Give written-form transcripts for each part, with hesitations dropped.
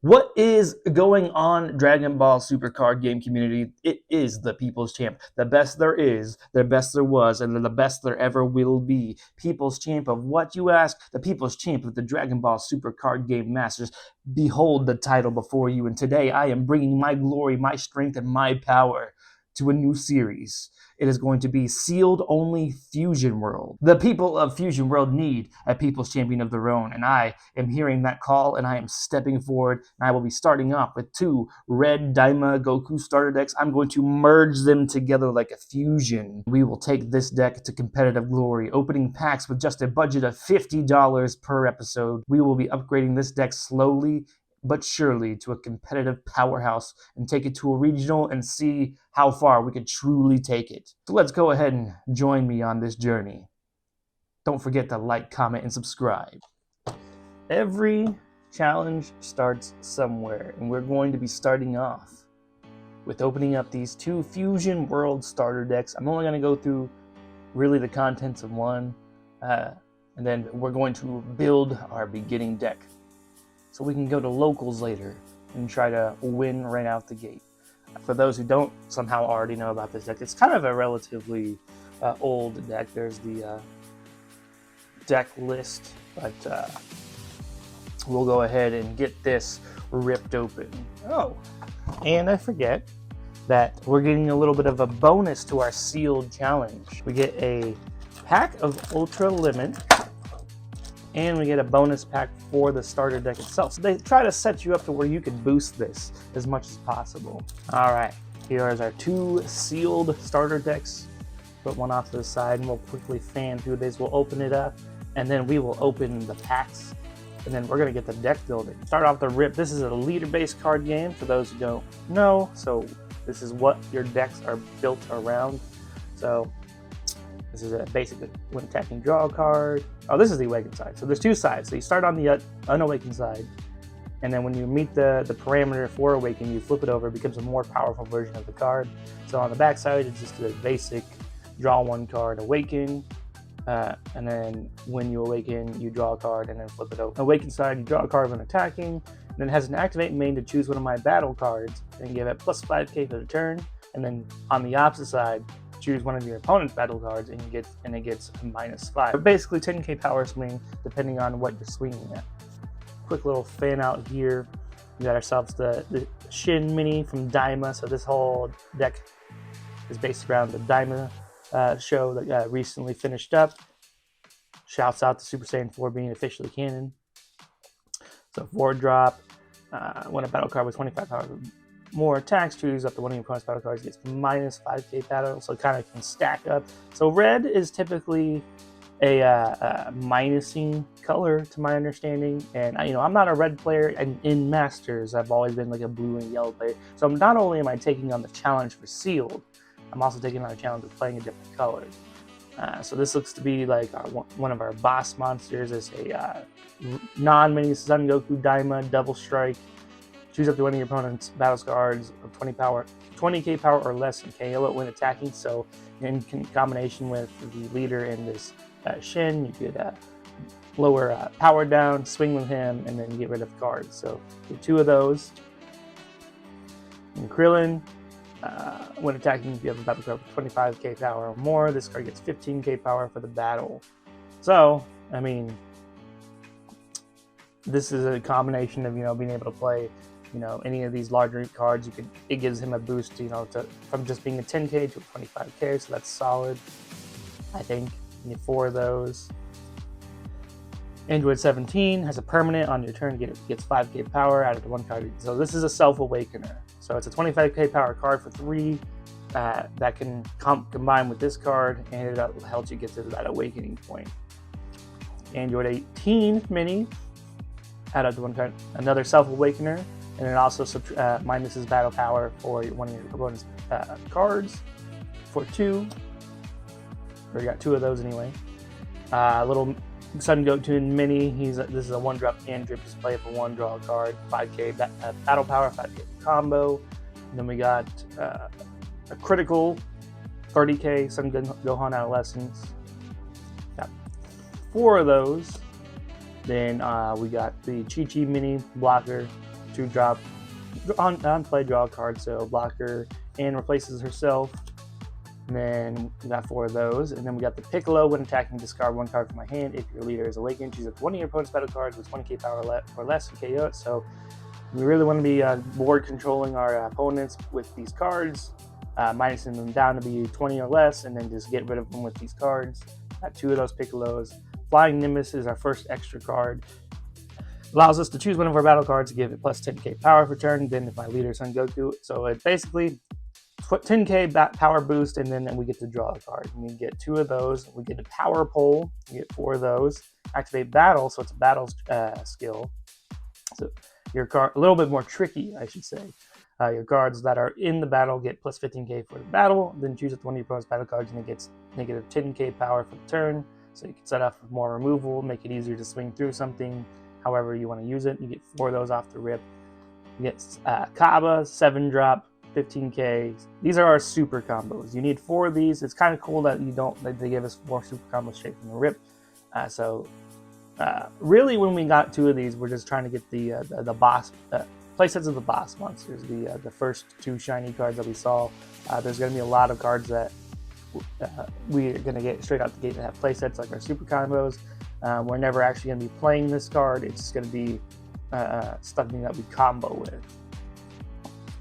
What is going on, Dragon Ball Super Card Game Community? It is the People's Champ, the best there is, the best there was, and the best there ever will be. People's Champ of what, you ask? The People's Champ of the Dragon Ball Super Card Game Masters. Behold the title before you, and today I am bringing my glory, my strength, and my power to a new series. It is going to be sealed only Fusion World. The people of Fusion World need a people's champion of their own, and I am hearing that call, and I am stepping forward, and I will be starting off with 2 red Daima Goku starter decks. I'm going to merge them together like a fusion. We will take this deck to competitive glory, opening packs with just a budget of $50 per episode. We will be upgrading this deck slowly but surely to a competitive powerhouse and take it to a regional and see how far we can truly take it. So let's go ahead and join me on this journey. Don't forget to like, comment, and subscribe. Every challenge starts somewhere, and we're going to be starting off with opening up these 2 Fusion World starter decks. I'm only going to go through really the contents of one, and then we're going to build our beginning deck, so we can go to locals later and try to win right out the gate. For those who don't somehow already know about this deck, it's kind of a relatively old deck. There's the deck list, but we'll go ahead and get this ripped open. Oh, and I forget that we're getting a little bit of a bonus to our sealed challenge. We get a pack of Ultra Limit, and we get a bonus pack for the starter deck itself. So they try to set you up to where you can boost this as much as possible. All right, here is our 2 sealed starter decks. Put one off to the side, and we'll quickly fan through this. We'll open it up, and then we will open the packs, and then we're gonna get the deck building. Start off the rip. This is a leader-based card game for those who don't know. So this is what your decks are built around. So this is a basic when attacking, draw a card. Oh, this is the awakened side. So there's 2 sides. So you start on the unawakened side, and then when you meet the parameter for awaken, you flip it over. It becomes a more powerful version of the card. So on the back side, it's just a basic draw 1 card, awaken, and then when you awaken, you draw a card and then flip it over. Awakened side, you draw a card when attacking, and then it has an activate main to choose one of my battle cards and give it plus 5k for the turn. And then on the opposite side, choose one of your opponent's battle cards, and it gets a -5. But basically 10k power swing depending on what you're swinging at. Quick little fan out here. We got ourselves the Shin Mini from Daima. So this whole deck is based around the Daima show that recently finished up. Shouts out to Super Saiyan 4 being officially canon. So 4 drop, when a battle card with 25 power more attacks, choose up to one of your opponent's battle cards, gets -5k battle, so it kind of can stack up. So red is typically a minusing color to my understanding, and I'm not a red player, and in Masters I've always been like a blue and yellow player. So not only am I taking on the challenge for sealed, I'm also taking on a challenge of playing a different color. So this looks to be like one of our boss monsters. Is a non-mini Son Goku Daima Double Strike. Choose up to one of your opponent's battle cards of 20k power or less, and KO it when attacking. So in combination with the leader in this Shin, you could lower power down, swing with him, and then get rid of cards. So get 2 of those. And Krillin, when attacking, if you have a battle card with 25k power or more, this card gets 15k power for the battle. So, I mean, this is a combination of being able to play any of these larger cards. It gives him a boost from just being a 10k to a 25k, so that's solid. I think you need 4 of those. Android 17 has a permanent on your turn, gets 5k power added to 1 card. So this is a self-awakener. So it's a 25k power card for 3 that can combine with this card, and it helps you get to that awakening point. Android 18 mini, add up to 1 card, another self-awakener, and it also minuses battle power for one of your opponent's cards for 2. Or you got 2 of those anyway. Little Son Goku Mini. This is a 1-drop cantrip. Just play it for 1, draw a card. 5k battle power, 5k combo. And then we got a critical 30k Son Gohan Adolescence. Got 4 of those. Then we got the Chi Chi Mini blocker, 2-drop on play draw a card, so blocker, and replaces herself. And then we got 4 of those. And then we got the Piccolo. When attacking, discard 1 card from my hand. If your leader is awakened, choose one of your opponent's battle cards with 20k power or less and KO it. So we really want to be board controlling our opponents with these cards, minusing them down to be 20 or less, and then just get rid of them with these cards. Got 2 of those Piccolos. Flying Nimbus is our first extra card. Allows us to choose one of our battle cards to give it plus 10k power per turn. Then if my leader is Son Goku, so it basically 10k power boost, and then we get to draw a card. And we get 2 of those. We get a power pole. We get 4 of those. Activate battle, so it's a battle skill. So your card, a little bit more tricky, I should say. Your cards that are in the battle get plus 15k for the battle. Then choose one of your opponent's battle cards, and it gets negative 10k power for the turn. So you can set off more removal, make it easier to swing through something, however you want to use it. You get 4 of those off the rip. You get Kaba, 7-drop. 15k. These are our super combos. You need 4 of these. It's kind of cool that they give us 4 super combos straight from the rip. Really, when we got 2 of these, we're just trying to get the boss playsets of the boss monsters. The first 2 shiny cards that we saw. There's going to be a lot of cards that we're going to get straight out the gate that have playsets like our super combos. We're never actually going to be playing this card. It's going to be something that we combo with.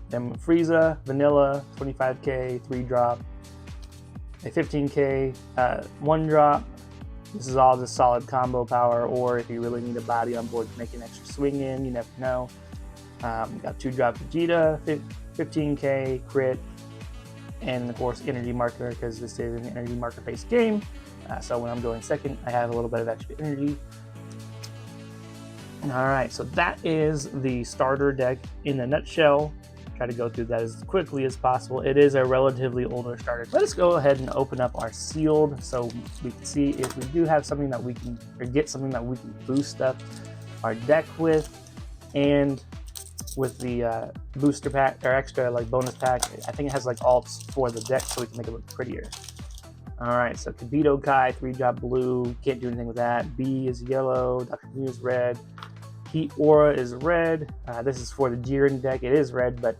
Then Frieza, Vanilla, 25k, 3-drop, a 15k, 1-drop. This is all just solid combo power, or if you really need a body on board to make an extra swing in, you never know. We got 2-drop Vegeta, 15k, crit, and of course energy marker, because this is an energy marker based game. So when I'm going second, I have a little bit of extra energy. Alright, so that is the starter deck in a nutshell. Try to go through that as quickly as possible. It is a relatively older starter. Let us go ahead and open up our sealed so we can see if we do have something that we can, or get something that we can boost up our deck with. And with the booster pack, or extra like bonus pack, I think it has like alts for the deck so we can make it look prettier. Alright, so Kibito Kai, 3-drop blue, can't do anything with that. B is yellow, Dr. Mew is red. Heat Aura is red. This is for the Jiren deck. It is red, but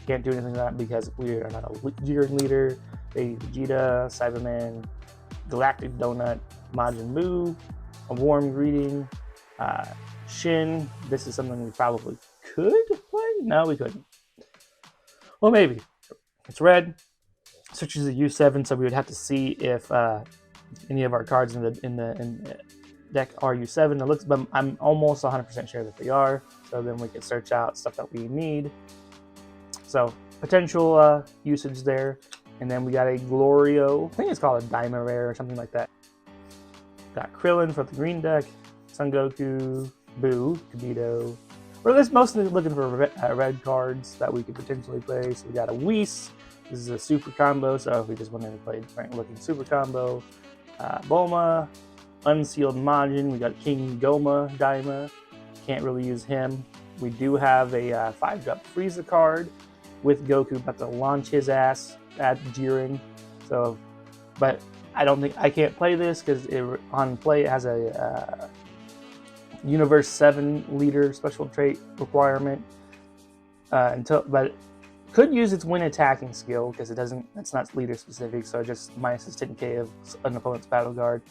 can't do anything with that because we are not a Jiren leader. Baby Vegeta, Cyberman, Galactic Donut, Majin Buu, A Warm Greeting, Shin. This is something we probably could play. No, we couldn't. Well, maybe. It's red. Switches to U7, so we would have to see if any of our cards in the deck are U7. It looks, but I'm almost 100% sure that they are. So then we can search out stuff that we need. So potential usage there. And then we got a Glorio. I think it's called a Daima Rare or something like that. Got Krillin for the green deck. Son Goku, Boo, Kibito. We're just mostly looking for red cards that we could potentially play. So we got a Whis. This is a super combo. So if we just wanted to play a different looking super combo. Bulma. Unsealed Majin, we got King Goma Daima, can't really use him. We do have a 5-drop Frieza card with Goku about to launch his ass at Jiren. So, but I don't think I can't play this because on play it has a Universe 7 leader special trait requirement. But could use its win attacking skill because it's not leader specific, so it just minuses 10k of an opponent's battle guard.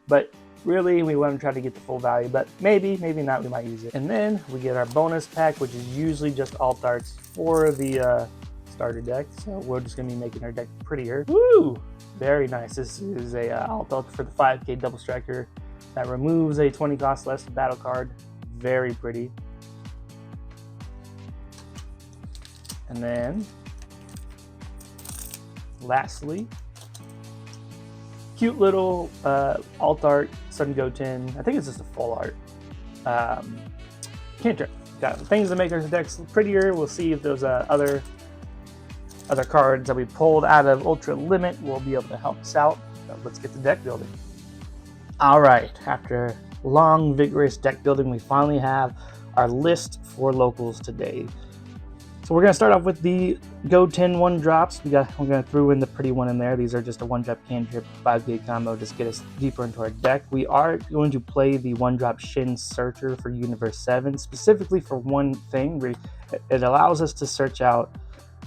But really, we want to try to get the full value, but maybe not, we might use it. And then we get our bonus pack, which is usually just alt arts for the starter deck. So we're just going to be making our deck prettier. Woo! Very nice. This is a alt art for the 5k double striker that removes a 20 cost less battle card. Very pretty. And then, lastly, cute little alt art Son Goten. I think it's just a full art. Can't try. Got things to make our decks prettier. We'll see if those other cards that we pulled out of Ultra Limit will be able to help us out. So let's get the deck building. All right, after long, vigorous deck building, we finally have our list for locals today. So we're going to start off with the Go 10 1 drops. We're going to throw in the pretty one in there. These are just a 1-drop cantrip 5k combo, just get us deeper into our deck. We are going to play the 1-drop Shin Searcher for Universe 7, specifically for one thing. It allows us to search out,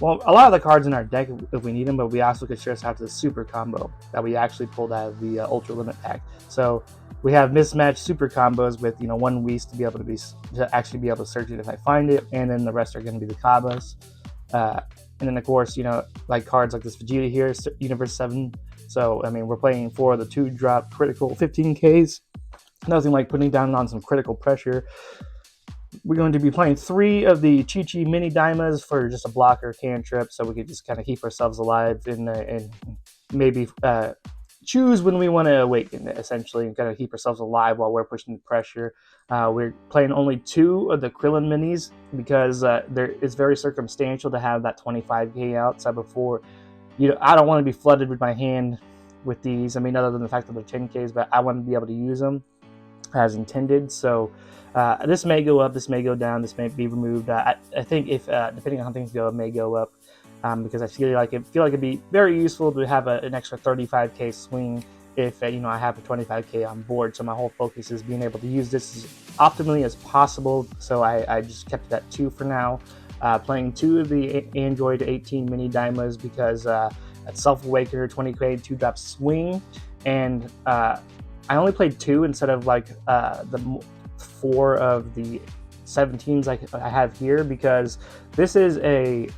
well, a lot of the cards in our deck if we need them, but we also could search out the super combo that we actually pulled out of the Ultra Limit pack. So we have mismatched super combos with, one Whis to actually be able to search it if I find it, and then the rest are going to be the Kabas. And then of course, like cards like this Vegeta here, Universe 7. So I mean, we're playing 4 of the 2-drop critical 15Ks. Nothing like putting down on some critical pressure. We're going to be playing 3 of the Chi-Chi Mini Daimas for just a blocker cantrip, so we could just kind of keep ourselves alive and maybe choose when we want to awaken, essentially, and kind of keep ourselves alive while we're pushing the pressure. We're playing only 2 of the Krillin Minis because it's very circumstantial to have that 25k out. So before, I don't want to be flooded with my hand with these. I mean, other than the fact that they're 10ks, but I want to be able to use them as intended. So this may go up, this may go down, this may be removed. I think if depending on how things go, it may go up. Because I feel like it'd be very useful to have an extra 35k swing if I have a 25k on board. So my whole focus is being able to use this as optimally as possible. So I just kept it at 2 for now. Playing 2 of the Android 18 Mini Daimas because that's Self Awakener, 20k 2-drop swing, and I only played 2 instead of like the 4 of the 17s I have here, because this is a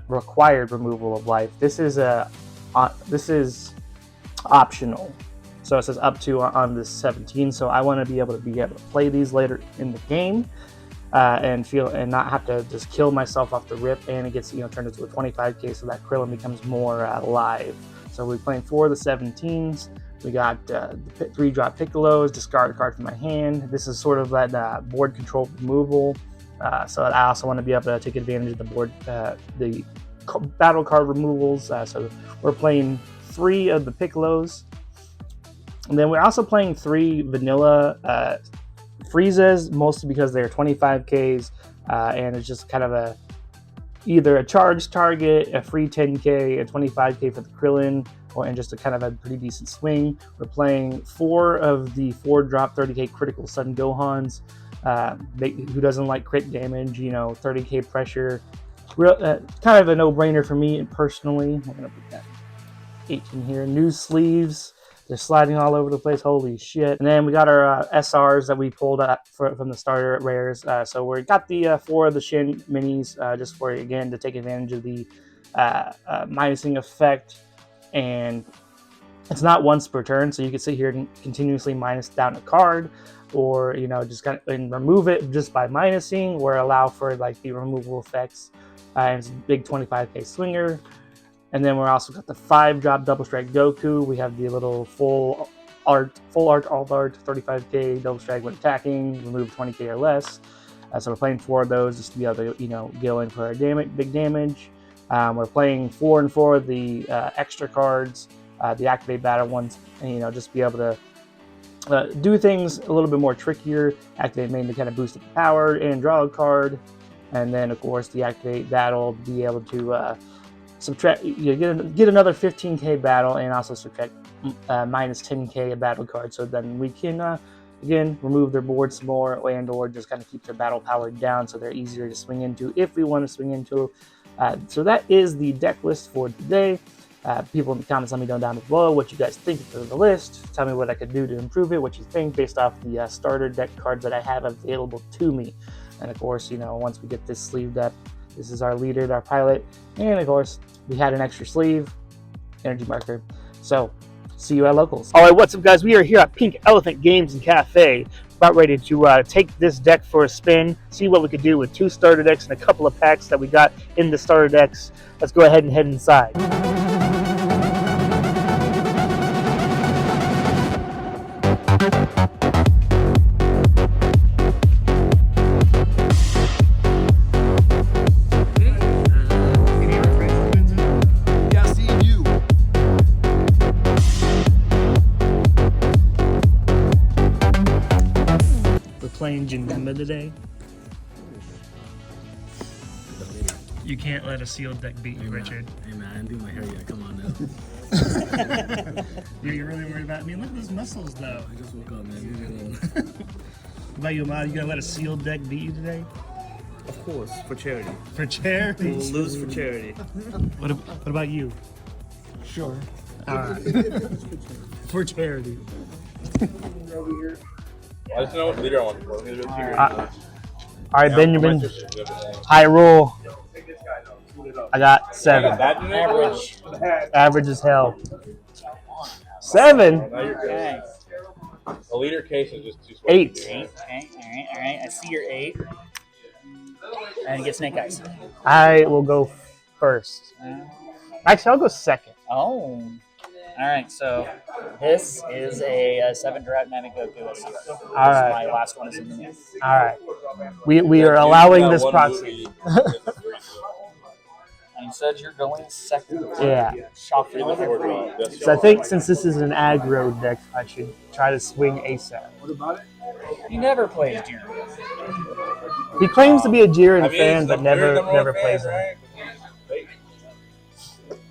required removal of life. This is optional, so it says up to on this 17. So I want to be able to play these later in the game and not have to just kill myself off the rip, and it gets turned into a 25k, so that Krillin becomes more alive. So we're playing 4 of the 17s. We got the 3-drop Piccolos, discard a card from my hand. This is sort of that board control removal. So I also want to be able to take advantage of the board, the battle card removals. So we're playing 3 of the Piccolos. And then we're also playing 3 vanilla Friezas, mostly because they're 25Ks. And it's just kind of either a charged target, a free 10k, a 25k for the Krillin, and just a kind of a pretty decent swing. We're playing 4 of the 4-drop 30k critical Sun Gohans. Who doesn't like crit damage? 30k pressure. Kind of a no-brainer for me personally. I'm gonna put that 18 here. New sleeves. They're sliding all over the place. Holy shit. And then we got our SRs that we pulled up from the starter rares. So we got the 4 of the Shin Minis just for, again, to take advantage of the minusing effect. And it's not once per turn, so you can sit here and continuously minus down a card, or just kind of and remove it just by minusing, or allow for like the removal effects. And it's a big 25k swinger. And then we're also got the 5-drop Double Strike Goku. We have the little full art, alt art, 35k Double Strike when attacking, remove 20k or less. So we're playing 4 of those just to be able to go in for our big damage. We're playing 4 and 4 of the extra cards, the activate battle ones, and just be able to do things a little bit more trickier. Activate main to kind of boost up the power and draw a card, and then of course the activate battle to be able to subtract, get another 15k battle, and also subtract minus 10k a battle card. So then we can again remove their board some more, and or just kind of keep their battle power down so they're easier to swing into if we want to swing into. So that is the deck list for today. People in the comments, let me know down below what you guys think of the list. Tell me what I could do to improve it, what you think based off the starter deck cards that I have available to me. And of course, once we get this sleeved up, this is our leader, our pilot, and of course, we had an extra sleeve, energy marker. So, see you at locals. All right, what's up, guys? We are here at Pink Elephant Games and Cafe, about ready to take this deck for a spin, see what we could do with 2 starter decks and a couple of packs that we got in the starter decks. Let's go ahead and head inside. Playing Janemba today. You can't let a sealed deck beat you, Richard. Hey man, I didn't do my hair yet. Come on now. You're really worried about me? Look at those muscles, though. I just woke up, man. Leave me alone. What about you, Ahmad? You gonna let a sealed deck beat you today? Of course, for charity. For charity? We'll lose for charity. What about you? Sure. All right. For charity. I just know what leader I want to play. All right, Benjamin. High roll. I got 7. Average. Average as hell. 7. Okay. A leader case is just too 8. Okay, all right. I see your 8. And get snake eyes. I will go first. Actually, I'll go second. Oh. All right, so this is a 7 dynamic Goku. All right. My last one is in the net. All right. We are allowing this process. And you said you're going second. Yeah. Shocking. So I think since this is an aggro deck, I should try to swing ASAP. He never plays Jiren. He claims to be a Jiren fan, but never plays him.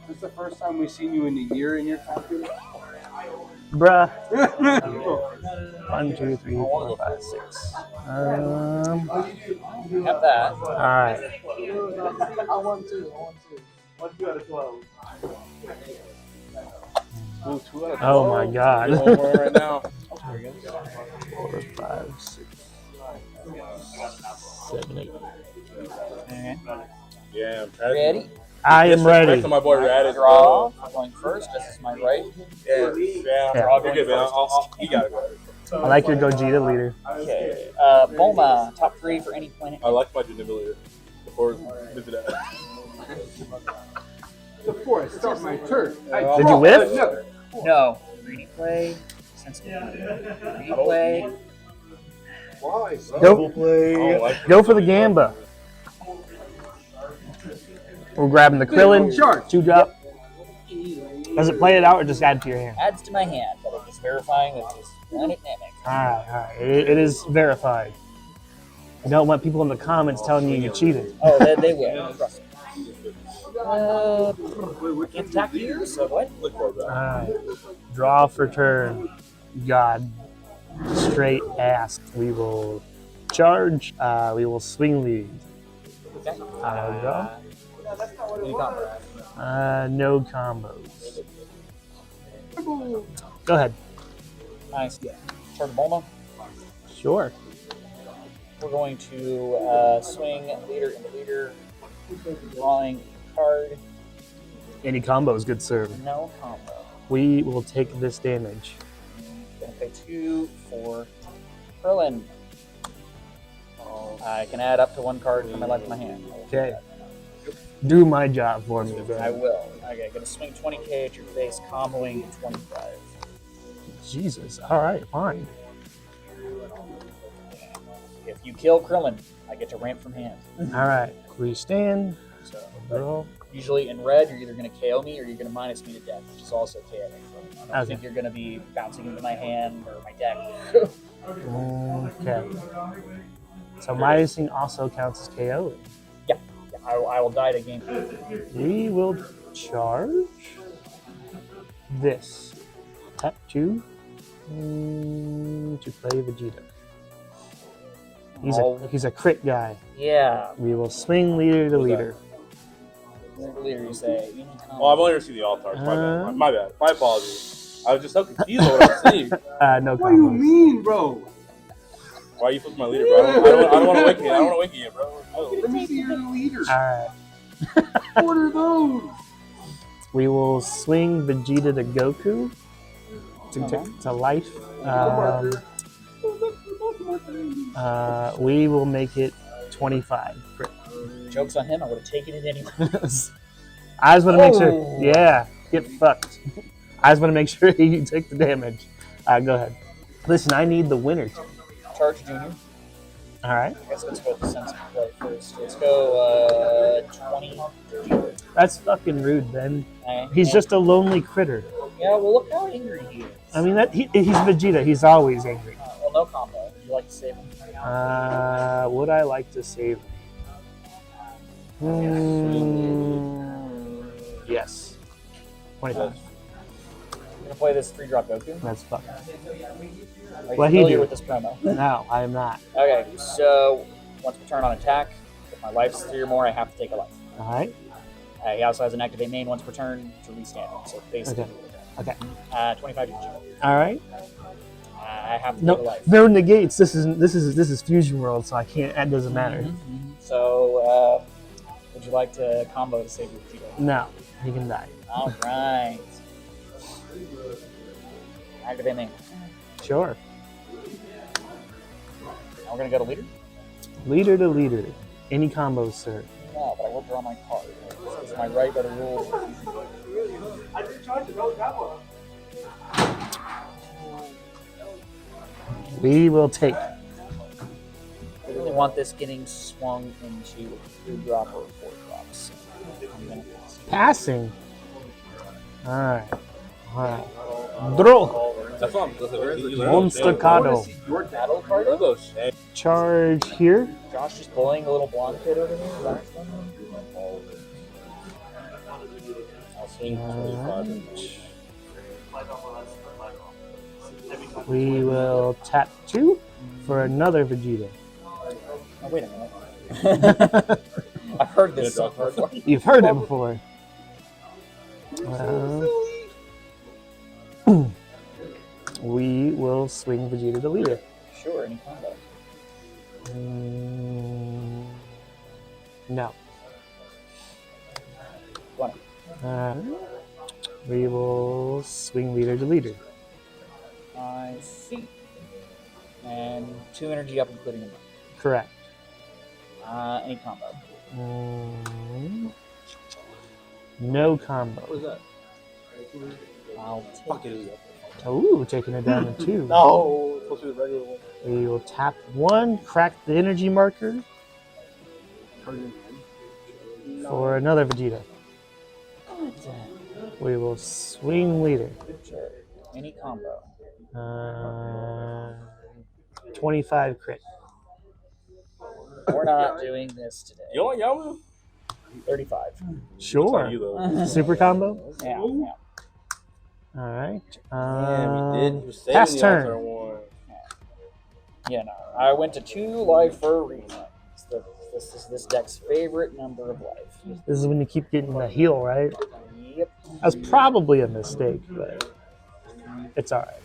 This is the first time we've seen you in a year in your computer. Bruh. 1, 2, 3, 4, 5, 6. Got that. All right. I want to. 1, 2 out of 12. Ooh, 2 out of 12. Oh my God. Right now. 4, 5, 6, 7, 8. Okay. Yeah, I'm Ready? I am ready. Next to my boy Rad is Draw. I'm going first. This is my right. Yeah. Draw You're going good, man. first. You gotta go. I like your Gogeta leader. Okay. Bulma, top 3 for any planet. I like my Geneva leader. Before visit that. Before I start my turn, Did you whiff? No. Greedy play. Sensitive. Greedy play. Why? Go for the Gamba. We're grabbing the Krillin. Charge. 2-drop. Does it play it out or just add to your hand? Adds to my hand, but I'm just verifying that it's planet Namek. All right. It is verified. You don't want people in the comments telling you you cheated. Oh, they will. Trust me. Can't attack you, so what? All right. Draw for turn. God. Straight ass. We will charge. We will swing lead. Okay. Draw. Any combo? No combos. Go ahead. Nice. Turn to Bulma. Sure. We're going to swing leader into leader. Drawing a card. Any combos, good serve. No combo. We will take this damage. Gonna pay 2 for Krillin. I can add up to 1 card from my left of my hand. Okay. Do my job for me, bro. I will. Okay, gonna swing 20k at your face, comboing 25. Jesus. All right, fine. If you kill Krillin, I get to ramp from hand. All right. We stand. So, Draw. usually in red, you're either gonna KO me or you're gonna minus me to death, which is also KO me. I don't think you're gonna be bouncing into my hand or my deck. Okay. So minusing also counts as KO. Yeah, I will die to game. We will charge this. Tap 2 to play Vegeta. He's a crit guy. Yeah. We will swing leader to leader. Leader, you say. Oh, I've only ever seen the altars. My bad. My apologies. I was just so confused with what I'm seeing. No What do you combos. mean, bro? Why are you flipping my leader, bro? I don't want to wake you. I don't want to wake you, bro. Oh. Let me see your leaders. All right. What are those? We will swing Vegeta to Goku to life. We will make it 25. Joke's on him, I would have taken it anyway. I just want to make sure. Yeah, get fucked. I just want to make sure you take the damage. Go ahead. Listen, I need the winner. Charge Junior. All right. I guess let's go with the sensitive play first. Let's go 20. That's fucking rude, Ben. He's just a lonely critter. Yeah, well, look how angry he is. I mean, he's Vegeta. He's always angry. Well, no combo. Would you like to save him? Would I like to save him? Yes. 25. I'm gonna play this 3-drop Goku. That's fucking. Are you What'd he familiar do? with this promo? No, I am not. Okay, so once per turn on attack, if my life's 3 or more, I have to take a life. All right. He also has an activate main once per turn to restand him. So basically, Okay. 25 each. All right. I have to take a No, life. no negates. This is Fusion World, so I can't. That doesn't matter. So, would you like to combo to save your Vegeta? No, he can die. All right. Activate main. Sure. Now we're gonna go to leader. Leader to leader. Any combos, sir. No, but I will draw my card. This is my right by the rules. I did charge it. Don't have one. We will take. I really want this getting swung into a 3-drop or a 4-drops. I'm gonna pass. Passing. All right. All right. Draw. That's what I'm Monstacado. Your battle card? Charge here. Josh just bullying a little blonde kid over here. That's fun. I'll see. We will tap 2 for another Vegeta. Oh, wait a minute. I've heard this song before. You've heard it before. We will swing Vegeta to leader. Sure, any combo. No. One. We will swing leader to leader. I see. And 2 energy up, including a monk. Correct. Any combo. No combo. What is that? I'll Fuck take it. Ooh, taking it down to 2. No, it's supposed to be the regular one. We will tap 1, crack the energy marker for another Vegeta. We will swing leader. Sure. Any combo. 25 crit. We're not doing this today. You want Yamu? 35. Sure. You though. Super combo. Yeah. All right. Damn, you did. You were saving Pass the turn. All-Star one. Yeah, no. I went to 2 life for a reason. This is this deck's favorite number of life. This is when you keep getting the heal, right? Yep. That's probably a mistake, but it's all right.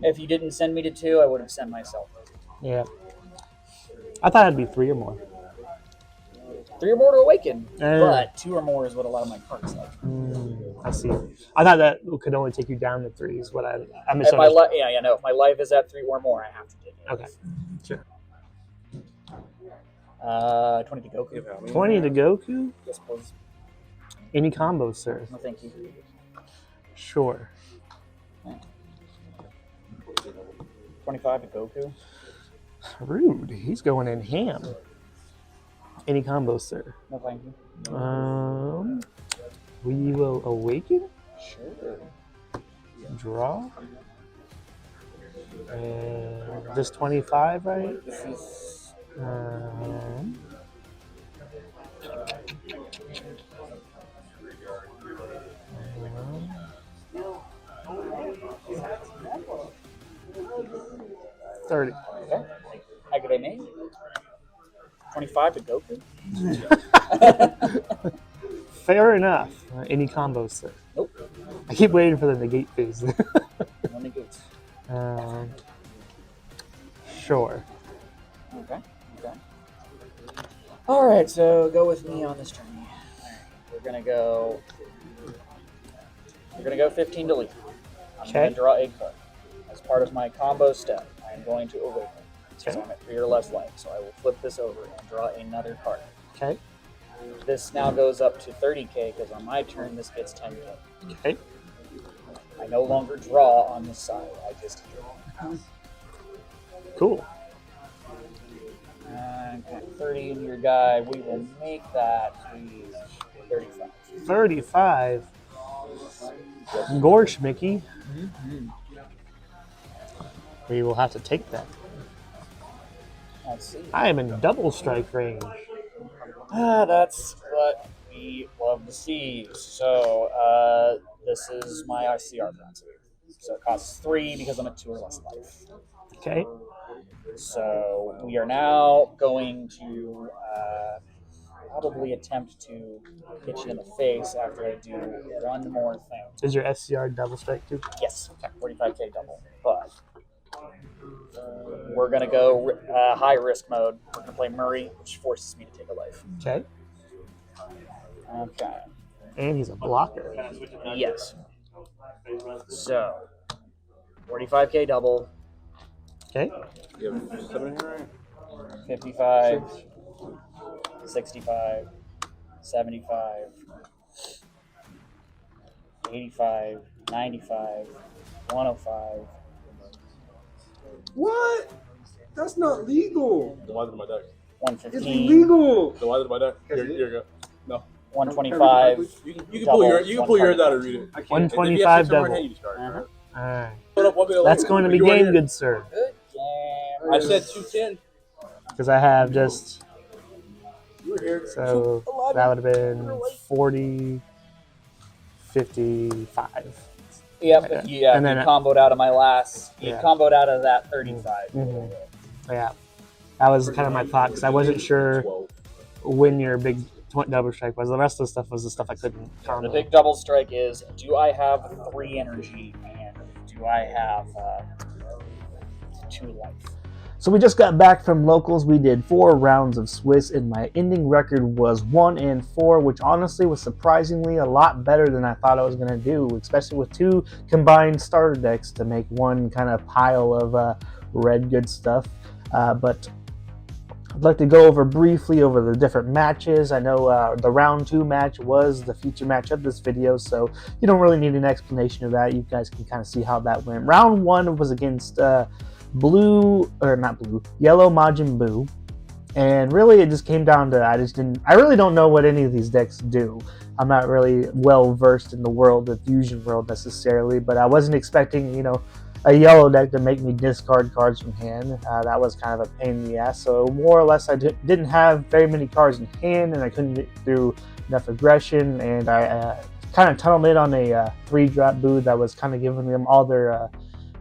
If you didn't send me to 2, I would have sent myself to 2. Yeah. I thought it'd be 3 or more. 3 or more to awaken, Yeah. but 2 or more is what a lot of my cards like. I see. I thought that could only take you down to 3 is what I If my misunderstood. no. If my life is at 3 or more, I have to take it. Okay. Sure. 20 to Goku. 20 to Goku? Yes, please. Any combos, sir? No, thank you. Sure. 25 to Goku. Rude. He's going in ham. Any combos, sir? No, thank you. We will awaken, Sure. draw, and just 25, right? This is 30. okay. Activate main. 25 to Goku. Fair enough. Any combos, sir? Nope. I keep waiting for the negate phase. No negates. Sure. Okay. Okay. All right. So go with me on this journey. All right. We're gonna go 15 to lead. I'm Okay. gonna draw a card. As part of my combo step, I am going to awaken. So Okay. I'm at 3 or less life. So I will flip this over and draw another card. Okay. This now goes up to 30k because on my turn this gets 10k. Okay. I no longer draw on this side. I just draw. Cool. And 30 in your guy. We will make that 35. 35. Gorsh, Mickey. We will have to take that. Let's see. I am in double strike range. That's what we love to see. So this is my ICR currency. So it costs 3 because I'm at 2 or less life. Okay. So we are now going to probably attempt to hit you in the face after I do one more thing. Is your SCR double strike too? Yes, 45k double. But we're going to go high risk mode. We're going to play Murray, which forces me to take a life. Okay. Okay. And he's a blocker. Yes. So, 45k double. Okay. You have 7 here, right? 55, 65, 75, 85, 95, 105. What? That's not legal. Then why did my deck? It's 115, illegal. Then why did my deck? Here you go. 125. You can Double, pull yours 100. out and read it. I can't. 125 double. You discard. Uh-huh. Alright. That's going to be game, good sir. Good game. I said 210. Because I have just. You were here. So that would have been 40, 55. Yep, Okay. yeah, And you then, comboed out of my last. You yeah. comboed out of that 35. Mhm. Yeah. That was kind of my thought because I wasn't sure 12. when your big double strike was. The rest of the stuff was the stuff I couldn't The combo. big double strike is: do I have 3 energy and do I have 2 life? So we just got back from locals. We did 4 rounds of Swiss, and my ending record was 1-4, which honestly was surprisingly a lot better than I thought I was going to do, especially with 2 combined starter decks to make one kind of pile of red good stuff. But I'd like to go over briefly over the different matches. I know the round 2 match was the feature match of this video, so you don't really need an explanation of that. You guys can kind of see how that went. Round 1 was against yellow Majin Buu, and really it just came down to I really don't know what any of these decks do. I'm not really well versed in the world, the fusion world necessarily, but I wasn't expecting a yellow deck to make me discard cards from hand. That was kind of a pain in the ass. So more or less I didn't have very many cards in hand, and I couldn't get through enough aggression, and I kind of tunneled in on a 3-drop Buu that was kind of giving them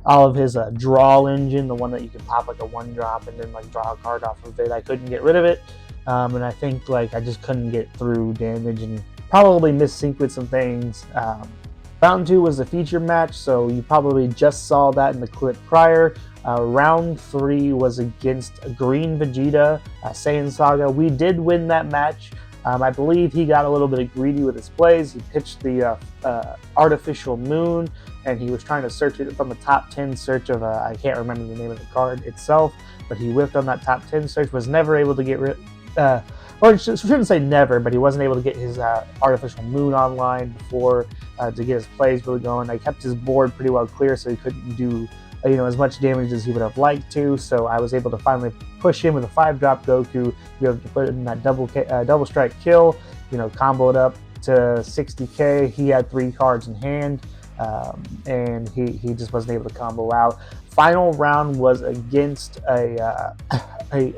all of his draw engine, the one that you can pop like a 1-drop and then like draw a card off of it. I couldn't get rid of it, and I think I just couldn't get through damage and probably missequenced some things. Round 2 was a feature match, so you probably just saw that in the clip prior. Round 3 was against Green Vegeta, Saiyan Saga. We did win that match. I believe he got a little bit greedy with his plays. He pitched the Artificial Moon, and he was trying to search it from the top 10 search of, I can't remember the name of the card itself, but he whiffed on that top 10 search, was never able to get rid, or I shouldn't say never, but he wasn't able to get his Artificial Moon online before to get his plays really going. I kept his board pretty well clear, so he couldn't do as much damage as he would have liked to, so I was able to finally push him with a 5-drop Goku, to be able to put in that double strike kill, comboed up to 60k. He had 3 cards in hand, and he just wasn't able to combo out. Final round was against a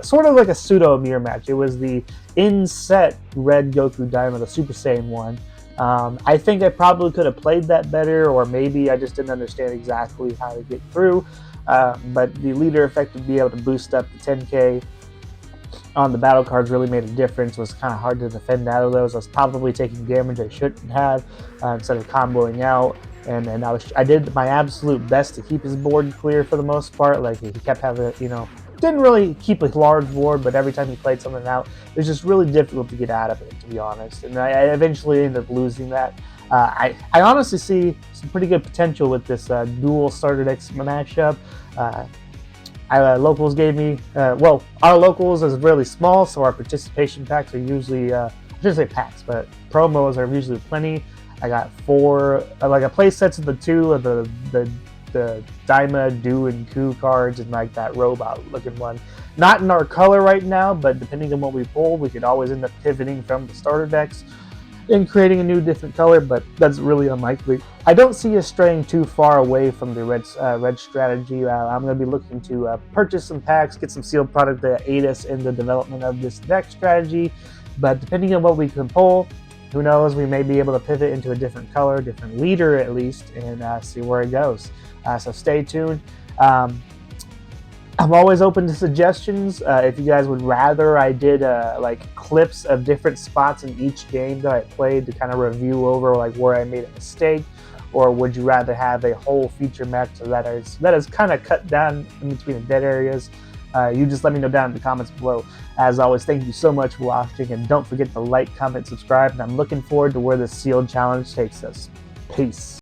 sort of like a pseudo mirror match. It was the in-set Red Goku Daima, the Super Saiyan one. I think I probably could have played that better, or maybe I just didn't understand exactly how to get through. But the leader effect to be able to boost up to 10k on the battle cards really made a difference. It was kind of hard to defend out of those. I was probably taking damage I shouldn't have instead of comboing out. And I did my absolute best to keep his board clear for the most part. Like he kept having, didn't really keep a large board, but every time he played something out, it was just really difficult to get out of it, to be honest. And I eventually ended up losing that. I honestly see some pretty good potential with this dual starter deck matchup. Locals gave me, our locals is really small, so our participation packs are usually, I shouldn't say packs, but promos are usually plenty. I got 4, I play sets of the 2 of the Daima, Do, and Ku cards, and like that robot looking one. Not in our color right now, but depending on what we pull, we could always end up pivoting from the starter decks and creating a new different color, but that's really unlikely. I don't see us straying too far away from the red strategy. I'm going to be looking to purchase some packs, get some sealed product that aid us in the development of this deck strategy. But depending on what we can pull, who knows, we may be able to pivot into a different color, different leader at least, and see where it goes. So stay tuned. I'm always open to suggestions. If you guys would rather I did like clips of different spots in each game that I played to kind of review over like where I made a mistake, or would you rather have a whole feature mech that is kind of cut down in between the dead areas? You just let me know down in the comments below. As always, thank you so much for watching, and don't forget to like, comment, subscribe, and I'm looking forward to where the sealed challenge takes us. Peace.